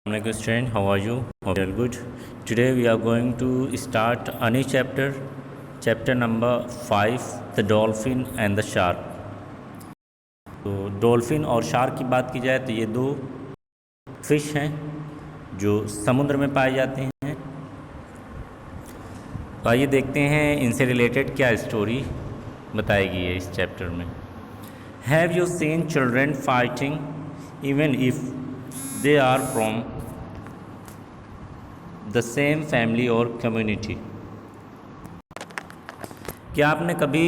Assalamualaikum student, how are you? Hope you are good. Today we are going to start a new chapter, chapter number 5, the dolphin and the shark. तो dolphin और shark की बात की जाए तो ये दो फिश हैं जो समुद्र में पाए जाते हैं। तो आइए देखते हैं इनसे रिलेटेड क्या स्टोरी बताई गई है इस चैप्टर में। Have you seen children fighting even if they are from the same family और कम्युनिटी। क्या आपने कभी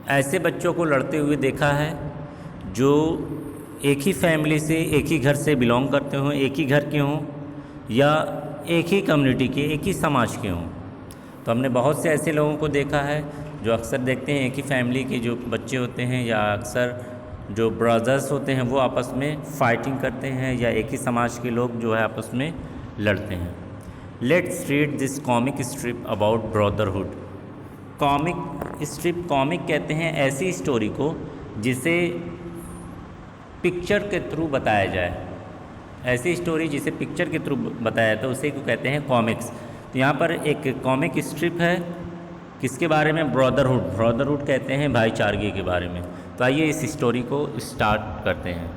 ऐसे बच्चों को लड़ते हुए देखा है जो एक ही फैमिली से, एक ही घर से बिलोंग करते हों, एक ही घर के हों या एक ही कम्युनिटी के, एक ही समाज के हों? तो हमने बहुत से ऐसे लोगों को देखा है जो अक्सर देखते हैं एक ही फैमिली के जो बच्चे होते हैं या अक्सर जो ब्रदर्स होते हैं वो आपस में फाइटिंग करते हैं या एक ही समाज के लोग जो है आपस में लड़ते हैं। Let's read this comic strip about brotherhood. Comic strip, comic कहते हैं ऐसी स्टोरी को जिसे पिक्चर के थ्रू बताया जाए। ऐसी स्टोरी जिसे पिक्चर के थ्रू बताया जाए तो उसे को कहते हैं कॉमिक्स। तो यहाँ पर एक कॉमिक स्ट्रिप है किसके बारे में? ब्रदरहुड। ब्रदरहुड कहते हैं भाईचारगी के बारे में। तो आइए इस स्टोरी को स्टार्ट करते हैं।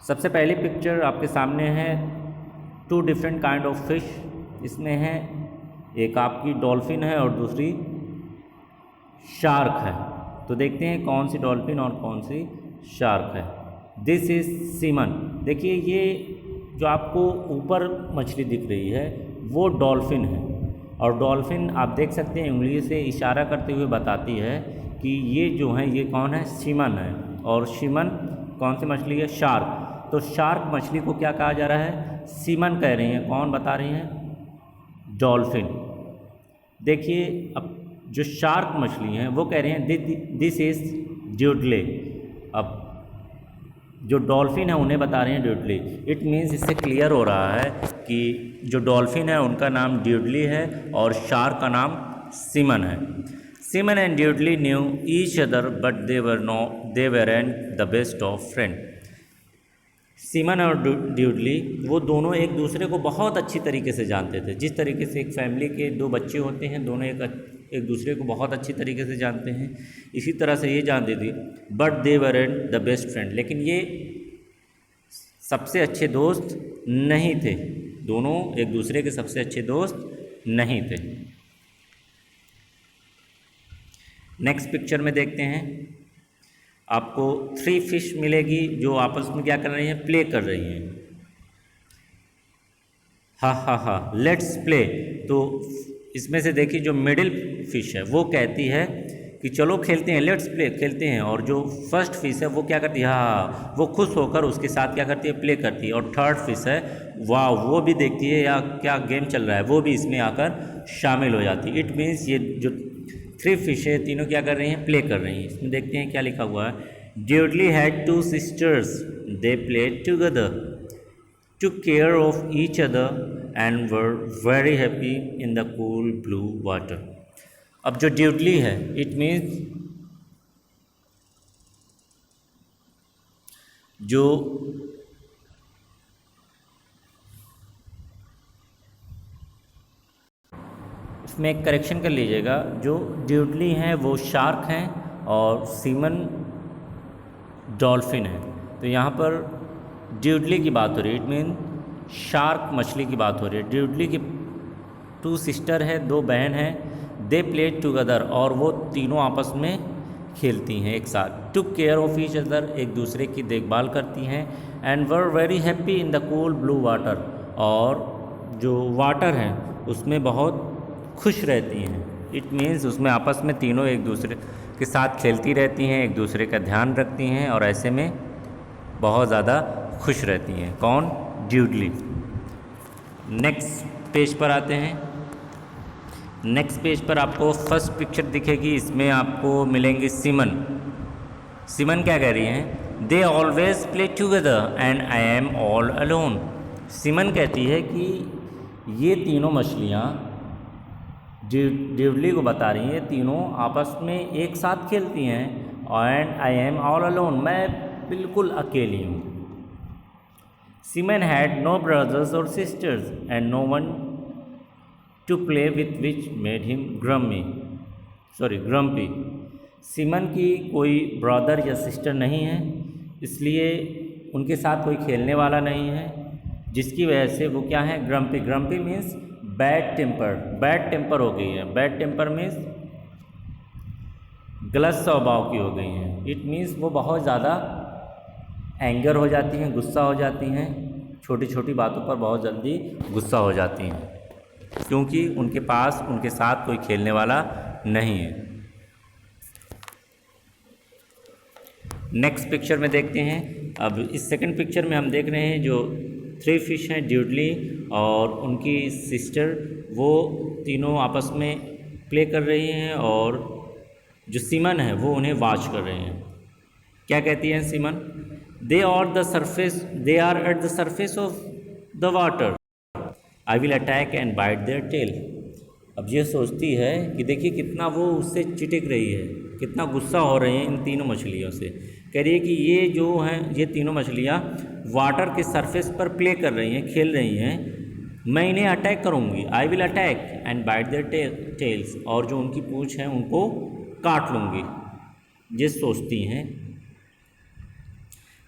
सबसे पहली पिक्चर आपके सामने है two different kind of fish. इसमें है एक आपकी डॉल्फिन है और दूसरी शार्क है। तो देखते हैं कौन सी डॉल्फिन और कौन सी शार्क है। This is semen. देखिए ये जो आपको ऊपर मछली दिख रही है वो डॉल्फिन है और डॉल्फिन आप देख सकते हैं उंगली से इशारा करते हुए बताती है कि ये जो है ये कौन है? सीमन है। और सीमन कौन सी मछली है? शार्क। तो शार्क मछली को क्या कहा जा रहा है? सीमन कह रही हैं। कौन बता रही हैं? डॉल्फिन। देखिए अब जो शार्क मछली हैं वो कह रही हैं दिस इज़ ड्यूडले। अब जो डॉल्फिन है उन्हें बता रहे हैं ड्यूडली। इट मीन्स इससे क्लियर हो रहा है कि जो डॉल्फिन है उनका नाम ड्यूडली है और शार्क का नाम सीमन है। Simon and Dudley knew each other but they were and the best of friend. Simon और ड्यूडली वो दोनों एक दूसरे को बहुत अच्छी तरीके से जानते थे। जिस तरीके से एक फैमिली के दो बच्चे होते हैं दोनों एक दूसरे को बहुत अच्छी तरीके से जानते हैं, इसी तरह से ये जानती थी। But they were and the best friend, लेकिन ये सबसे अच्छे दोस्त नहीं थे। दोनों एक दूसरे के सबसे अच्छे दोस्त नहीं थे। नेक्स्ट पिक्चर में देखते हैं आपको 3 फिश मिलेगी जो आपस में क्या कर रही हैं? प्ले कर रही हैं। हा लेट्स प्ले। तो इसमें से देखिए जो मिडिल फिश है वो कहती है कि चलो खेलते हैं, लेट्स प्ले, खेलते हैं। और जो फर्स्ट फिश है वो क्या करती है? हाँ, वो खुश होकर उसके साथ क्या करती है? प्ले करती है। और थर्ड फिश है वाह, वो भी देखती है या क्या गेम चल रहा है वो भी इसमें आकर शामिल हो जाती है। इट मीन्स ये जो 3 फिश है तीनों क्या कर रही हैं? प्ले कर रही हैं। इसमें देखते हैं क्या लिखा हुआ है। ड्यूडली had 2 sisters, they played together, took care of each other and were very happy in the cool blue water. अब जो ड्यूडली है इट मीन्स जो इसमें एक करेक्शन कर लीजिएगा, जो ड्यूडली हैं वो शार्क हैं और सीमन डॉल्फिन है। तो यहाँ पर ड्यूडली की बात हो रही है, इट मीन शार्क मछली की बात हो रही है। ड्यूडली की 2 सिस्टर है, 2 बहन हैं। दे प्लेड टुगेदर, और वो तीनों आपस में खेलती हैं एक साथ। Took care of each other, एक दूसरे की देखभाल करती हैं। And were very happy in the cool blue water, और जो वाटर है उसमें बहुत खुश रहती हैं। इट मीन्स उसमें आपस में तीनों एक दूसरे के साथ खेलती रहती हैं, एक दूसरे का ध्यान रखती हैं और ऐसे में बहुत ज़्यादा खुश रहती हैं। कौन? ड्यूडली। नेक्स्ट पेज पर आते हैं। नेक्स्ट पेज पर आपको फर्स्ट पिक्चर दिखेगी, इसमें आपको मिलेंगे सीमन। सीमन क्या कह रही हैं? They always play together and I am all alone. Semen कहती है कि ये तीनों मछलियाँ ड्यूडली को बता रही हैं तीनों आपस में एक साथ खेलती हैं। And I am all alone, मैं बिल्कुल अकेली हूँ। सीमन हैड नो ब्रदर्स और sisters and no one to play with which made him grumpy. Simon की कोई ब्रदर या सिस्टर नहीं है, इसलिए उनके साथ कोई खेलने वाला नहीं है, जिसकी वजह से वो क्या है, grumpy. Grumpy means bad temper हो गई है। बैड टेम्पर मीन्स गलत स्वभाव की हो गई हैं। इट मीन्स वो बहुत ज़्यादा एंगर हो जाती हैं, गुस्सा हो जाती हैं, छोटी छोटी बातों पर बहुत जल्दी गुस्सा हो जाती हैं, क्योंकि उनके साथ कोई खेलने वाला नहीं है। नेक्स्ट पिक्चर में देखते हैं। अब इस सेकंड पिक्चर में हम देख रहे हैं जो 3 फिश हैं, ड्यूडली और उनकी सिस्टर, वो तीनों आपस में प्ले कर रही हैं और जो सीमन है वो उन्हें वॉच कर रहे हैं। क्या कहती हैं Simon? They are at the surface of the water, I will attack and bite their tail. अब ये सोचती है कि देखिए कितना वो उससे चिटिक रही है, कितना गुस्सा हो रही है इन तीनों मछलियों से। कह रही है कि ये जो हैं, ये तीनों मछलियाँ वाटर के सरफेस पर प्ले कर रही हैं, खेल रही हैं, मैं इन्हें अटैक करूँगी, I will attack and bite their tails, और जो उनकी पूँछ है उनको काट लूँगी, ये सोचती हैं।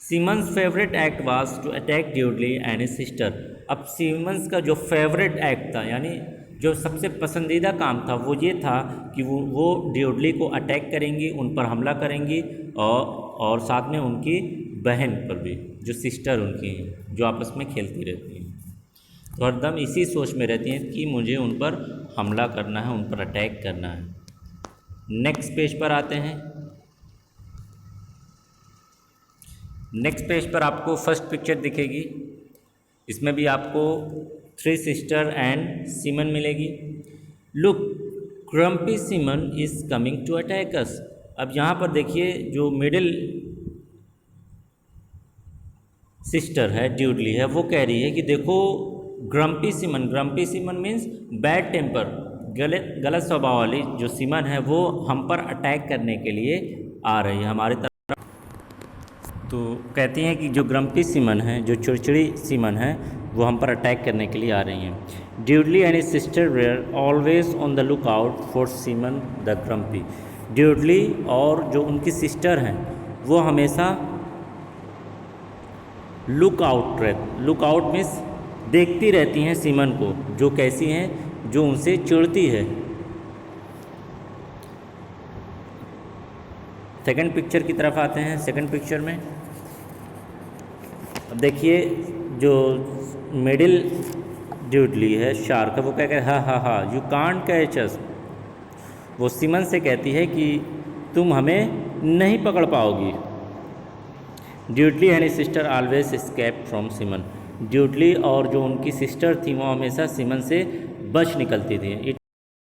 Simon's favourite act was to attack Dudley and his sister. अब सीमन्स का जो फेवरेट एक्ट था, यानी जो सबसे पसंदीदा काम था, वो ये था कि वो ड्यूडली को अटैक करेंगी, उन पर हमला करेंगी और साथ में उनकी बहन पर भी, जो सिस्टर उनकी हैं, जो आपस में खेलती रहती हैं, तो हरदम इसी सोच में रहती हैं कि मुझे उन पर हमला करना है, उन पर अटैक करना है। नेक्स्ट पेज पर आते हैं। नेक्स्ट पेज पर आपको फर्स्ट पिक्चर दिखेगी, इसमें भी आपको 3 सिस्टर एंड सीमन मिलेगी। Look, grumpy Simon is coming to attack us. अब यहाँ पर देखिए जो मिडिल सिस्टर है, ड्यूडली है, वो कह रही है कि देखो grumpy Simon means bad temper, गलत स्वभाव वाली जो सीमन है वो हम पर अटैक करने के लिए आ रही है, हमारी तरफ। तो कहती हैं कि जो ग्रम्पी सीमन है, जो चिड़चिड़ी सीमन है, वो हम पर अटैक करने के लिए आ रही हैं। Dudley and his sister were always on the look out for Simon the grumpy. Dudley और जो उनकी सिस्टर हैं वो हमेशा लुक आउट मीन्स देखती रहती हैं सीमन को, जो कैसी हैं, जो उनसे चिढ़ती है। सेकंड पिक्चर की तरफ आते हैं। सेकंड पिक्चर में अब देखिए जो मिडिल ड्यूडली है, शार्क है, वो क्या कहता है, हा यू कांट कैच अस। वो सीमन से कहती है कि तुम हमें नहीं पकड़ पाओगी। Dudley and his sister always escape from Simon. Dudley और जो उनकी सिस्टर थी वो हमेशा सीमन से बच निकलती थी,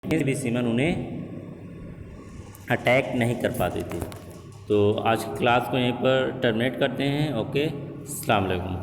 इट भी सीमन उन्हें अटैक नहीं कर पाती थी। तो आज की क्लास को यहीं पर टर्मिनेट करते हैं। ओके, अस्सलाम वालेकुम।